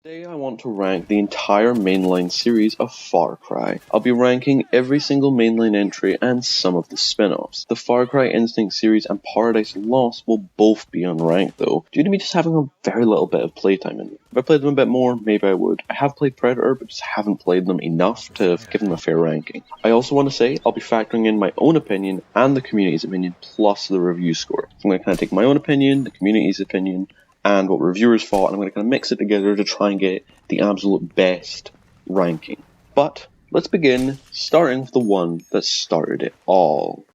Today I want to rank the entire mainline series of Far Cry. I'll be ranking every single mainline entry and some of the spin-offs. The Far Cry Instinct series and Paradise Lost will both be unranked though, due to me just having a very little bit of playtime in them. If I played them a bit more, maybe I would. I have played Predator, but just haven't played them enough to give them a fair ranking. I also want to say I'll be factoring in my own opinion and the community's opinion plus the review score. So I'm going to kind of take my own opinion, the community's opinion, and what reviewers thought, and I'm going to kind of mix it together to try and get the absolute best ranking. But let's begin, starting with the one that started it all.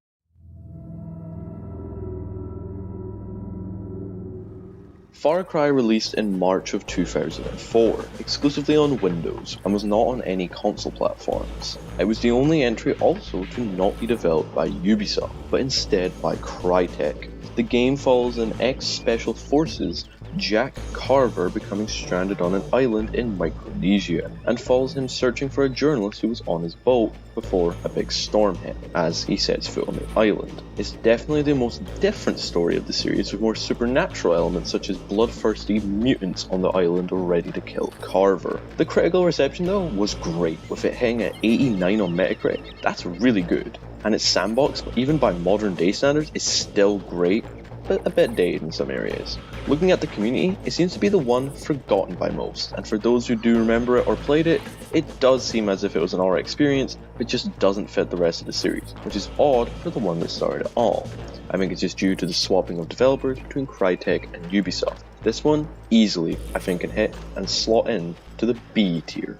Far Cry released in March of 2004, exclusively on Windows, and was not on any console platforms. It was the only entry also to not be developed by Ubisoft, but instead by Crytek. The game follows an ex-Special Forces, Jack Carver, becoming stranded on an island in Micronesia, and follows him searching for a journalist who was on his boat before a big storm hit, as he sets foot on the island. It's definitely the most different story of the series, with more supernatural elements such as bloodthirsty mutants on the island ready to kill Carver. The critical reception though was great, with it hitting at 89 on Metacritic. That's really good. And its sandbox, even by modern day standards, is still great, but a bit dated in some areas. Looking at the community, it seems to be the one forgotten by most, and for those who do remember it or played it, it does seem as if it was an alright experience, but just doesn't fit the rest of the series, which is odd for the one that started it all. I think it's just due to the swapping of developers between Crytek and Ubisoft. This one, easily, I think can hit and slot in to the B tier.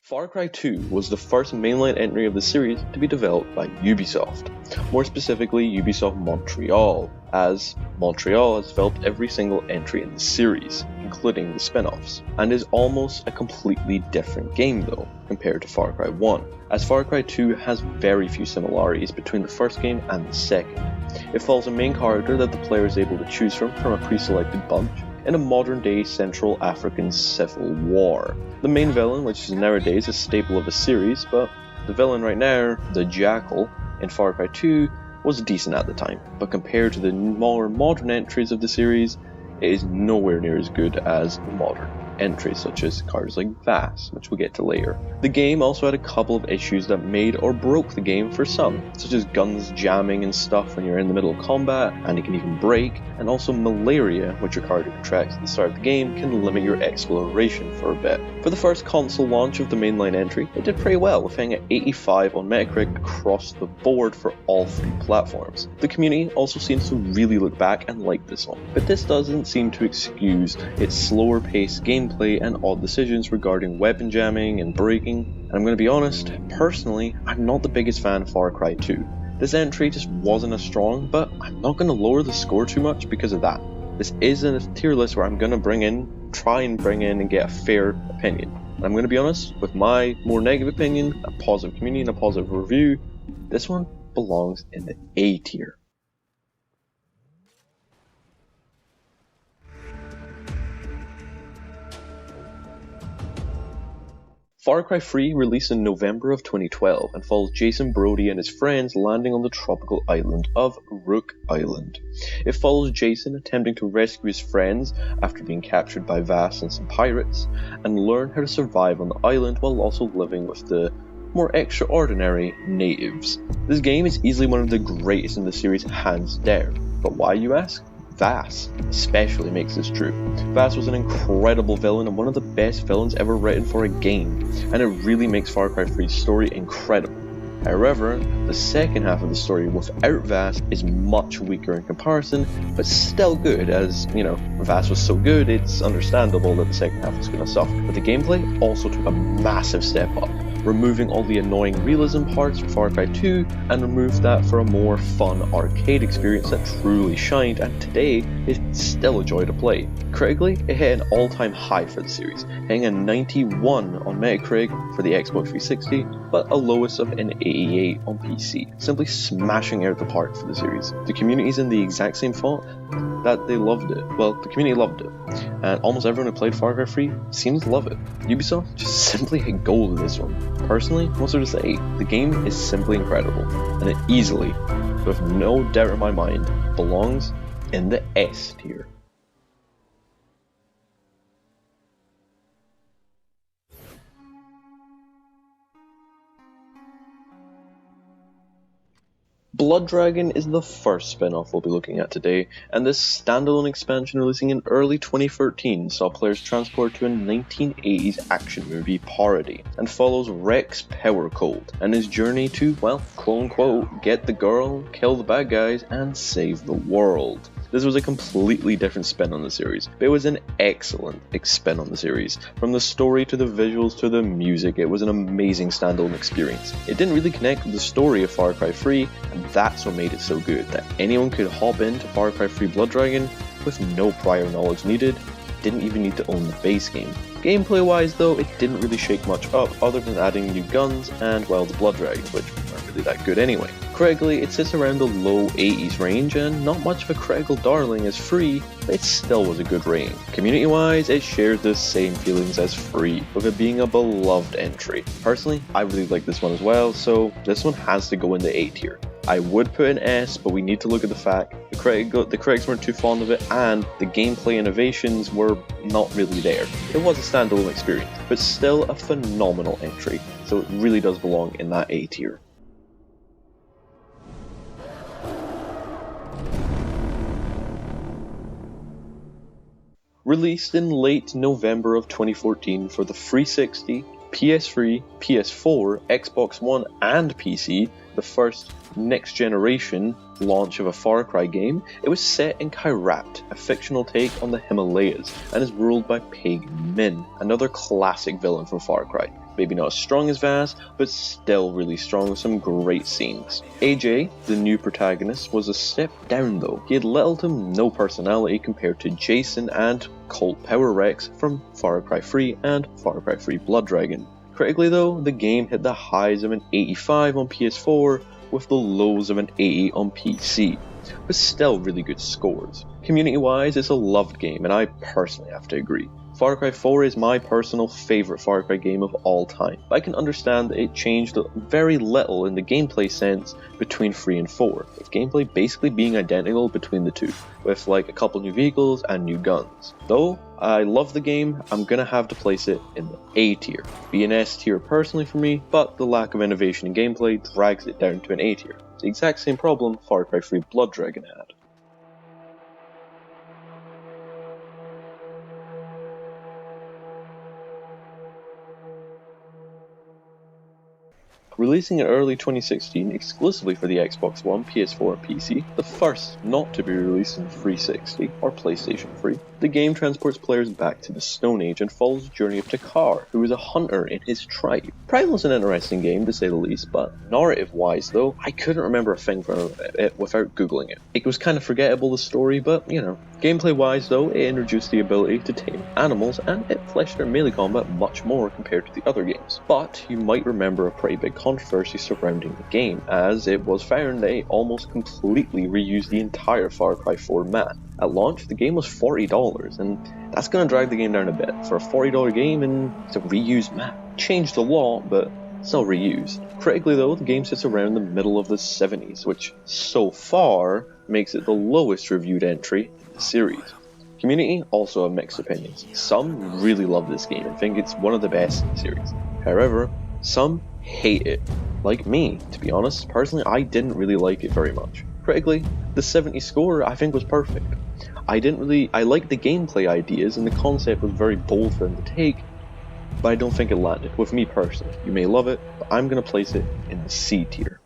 Far Cry 2 was the first mainline entry of the series to be developed by Ubisoft, more specifically Ubisoft Montreal, as Montreal has developed every single entry in the series, including the spin-offs, and is almost a completely different game though, compared to Far Cry 1, as Far Cry 2 has very few similarities between the first game and the second. It follows a main character that the player is able to choose from a pre-selected bunch, in a modern-day Central African civil war. The main villain, which is nowadays a staple of the series, but the villain right now, the Jackal, in Far Cry 2, was decent at the time, but compared to the more modern entries of the series, it is nowhere near as good as the modern entries such as cars like Vass, which we'll get to later. The game also had a couple of issues that made or broke the game for some, such as guns jamming and stuff when you're in the middle of combat, and it can even break, and also malaria, which your character contracts at the start of the game, can limit your exploration for a bit. For the first console launch of the mainline entry, it did pretty well, with hitting at 85 on Metacritic across the board for all three platforms. The community also seems to really look back and like this one, but this doesn't seem to excuse its slower paced gameplay and odd decisions regarding weapon jamming and breaking, and I'm going to be honest, personally, I'm not the biggest fan of Far Cry 2. This entry just wasn't as strong, but I'm not going to lower the score too much because of that. This is a tier list where I'm going to try and bring in and get a fair opinion. And I'm going to be honest, with my more negative opinion, a positive community and a positive review, this one belongs in the A tier. Far Cry 3 released in November of 2012 and follows Jason Brody and his friends landing on the tropical island of Rook Island. It follows Jason attempting to rescue his friends after being captured by Vass and some pirates, and learn how to survive on the island while also living with the more extraordinary natives. This game is easily one of the greatest in the series, hands down. But why, you ask? Vass especially makes this true. Vass was an incredible villain and one of the best villains ever written for a game, and it really makes Far Cry 3's story incredible. However, the second half of the story without Vass is much weaker in comparison, but still good, as, you know, Vass was so good, it's understandable that the second half was going to suffer. But the gameplay also took a massive step up, removing all the annoying realism parts from Far Cry 2 and removed that for a more fun arcade experience that truly shined, and today it's still a joy to play. Critically, it hit an all-time high for the series, hitting a 91 on Metacritic for the Xbox 360, but a lowest of an 88 on PC, simply smashing out the park for the series. The community's in the exact same thought that they loved it. Well, the community loved it, and almost everyone who played Far Cry 3 seems to love it. Ubisoft just simply hit gold with this one. Personally, what's there to say? The game is simply incredible, and it easily, with no doubt in my mind, belongs in the S tier. Blood Dragon is the first spin-off we'll be looking at today, and this standalone expansion releasing in early 2013 saw players transported to a 1980s action movie parody, and follows Rex Power Cold and his journey to, well, quote-unquote, get the girl, kill the bad guys, and save the world. This was a completely different spin on the series, but it was an excellent spin on the series. From the story to the visuals to the music, it was an amazing standalone experience. It didn't really connect with the story of Far Cry 3, and that's what made it so good, that anyone could hop into Far Cry 3 Blood Dragon with no prior knowledge needed, didn't even need to own the base game. Gameplay wise though, it didn't really shake much up other than adding new guns and, well, the Blood Dragons, which aren't really that good anyway. Critically, it sits around the low 80s range, and not much of a critical darling as Free, but it still was a good rating. Community wise, it shares the same feelings as Free, with it being a beloved entry. Personally, I really like this one as well, so this one has to go in the A tier. I would put an S, but we need to look at the fact the critics weren't too fond of it, and the gameplay innovations were not really there. It was a standalone experience, but still a phenomenal entry, so it really does belong in that A tier. Released in late November of 2014 for the 360, PS3, PS4, Xbox One, and PC, the first next generation launch of a Far Cry game, it was set in Kyrat, a fictional take on the Himalayas, and is ruled by Pig Min, another classic villain from Far Cry. Maybe not as strong as Vaz, but still really strong with some great scenes. AJ, the new protagonist, was a step down though. He had little to no personality compared to Jason and Colt Power Rex from Far Cry 3 and Far Cry 3 Blood Dragon. Critically though, the game hit the highs of an 85 on PS4 with the lows of an 80 on PC, but still really good scores. Community wise, it's a loved game, and I personally have to agree. Far Cry 4 is my personal favourite Far Cry game of all time, but I can understand that it changed very little in the gameplay sense between 3 and 4, with gameplay basically being identical between the two, with like a couple new vehicles and new guns. Though I love the game, I'm gonna have to place it in the A tier. Be an S tier personally for me, but the lack of innovation in gameplay drags it down to an A tier. The exact same problem Far Cry 3 Blood Dragon had. Releasing in early 2016 exclusively for the Xbox One, PS4 and PC, the first not to be released in 360 or PlayStation 3, the game transports players back to the Stone Age and follows the journey of Takkar, who is a hunter in his tribe. Primal is an interesting game to say the least, but narrative-wise though, I couldn't remember a thing from it without googling it. It was kind of forgettable, the story, but you know. Gameplay-wise though, it introduced the ability to tame animals, and it fleshed out melee combat much more compared to the other games. But you might remember a pretty big controversy surrounding the game, as it was found that it almost completely reused the entire Far Cry 4 map. At launch, the game was $40, and that's going to drag the game down a bit. For a $40 game, and it's a reused map. Changed a lot, but still reused. Critically though, the game sits around the middle of the 70s, which so far makes it the lowest reviewed entry in the series. Community also have mixed opinions. Some really love this game and think it's one of the best in the series. However, some hate it. Like me, to be honest. Personally, I didn't really like it very much. Critically, the 70 score I think was perfect. I liked the gameplay ideas, and the concept was very bold for them to take, but I don't think it landed with me personally. You may love it, but I'm going to place it in the C tier.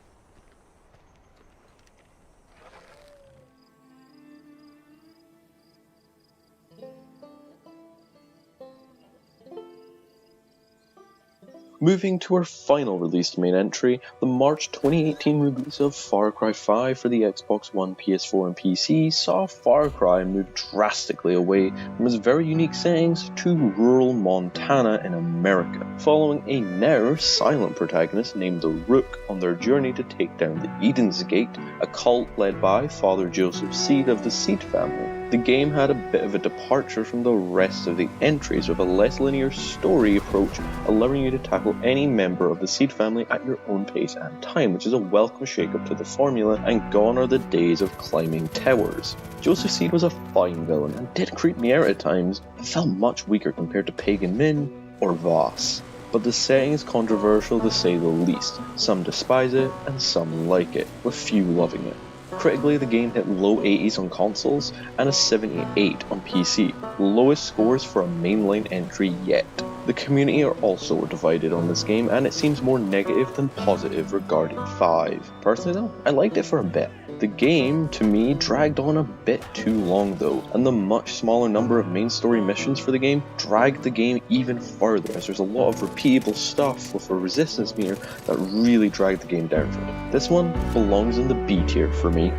Moving to our final released main entry, the March 2018 release of Far Cry 5 for the Xbox One, PS4 and PC saw Far Cry move drastically away from its very unique settings to rural Montana in America, following a now silent protagonist named the Rook on their journey to take down the Eden's Gate, a cult led by Father Joseph Seed of the Seed family. The game had a bit of a departure from the rest of the entries, with a less linear story approach, allowing you to tackle any member of the Seed family at your own pace and time, which is a welcome shake-up to the formula, and gone are the days of climbing towers. Joseph Seed was a fine villain and did creep me out at times, but felt much weaker compared to Pagan Min or Voss. But the setting is controversial to say the least. Some despise it and some like it, with few loving it. Critically, the game hit low 80s on consoles and a 78 on PC, the lowest scores for a mainline entry yet. The community are also divided on this game, and it seems more negative than positive regarding 5. Personally though, I liked it for a bit. The game, to me, dragged on a bit too long though, and the much smaller number of main story missions for the game dragged the game even further, as there's a lot of repeatable stuff with a resistance meter that really dragged the game down for me. This one belongs in the B tier for me.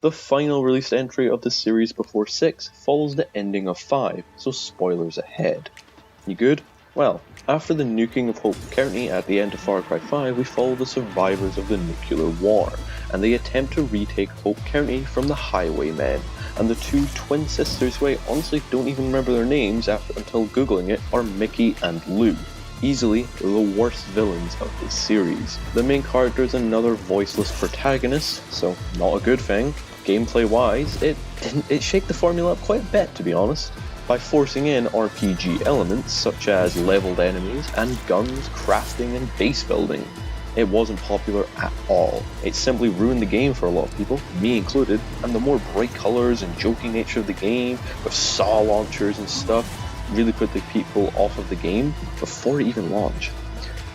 The final released entry of the series before 6 follows the ending of 5, so spoilers ahead. You good? Well, after the nuking of Hope County at the end of Far Cry 5, we follow the survivors of the nuclear war, and they attempt to retake Hope County from the Highwaymen, and the two twin sisters, who I honestly don't even remember their names until googling it, are Mickey and Lou. Easily the worst villains of this series. The main character is another voiceless protagonist, so not a good thing. Gameplay wise, it shaked the formula up quite a bit, to be honest, by forcing in RPG elements such as leveled enemies and guns, crafting and base building. It wasn't popular at all. It simply ruined the game for a lot of people, me included, and the more bright colours and joking nature of the game, with saw launchers and stuff, really put the people off of the game before it even launched.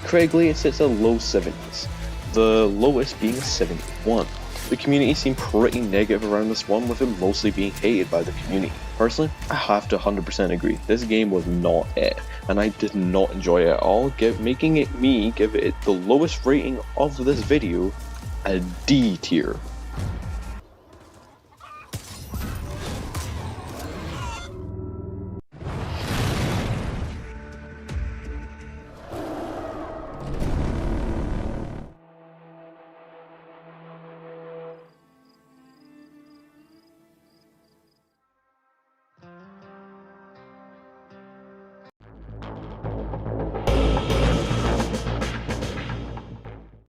Critically, it sits at low 70s, the lowest being a 71. The community seemed pretty negative around this one, with it mostly being hated by the community. Personally, I have to 100% agree, this game was not it, and I did not enjoy it at all, making me give it the lowest rating of this video, a D tier.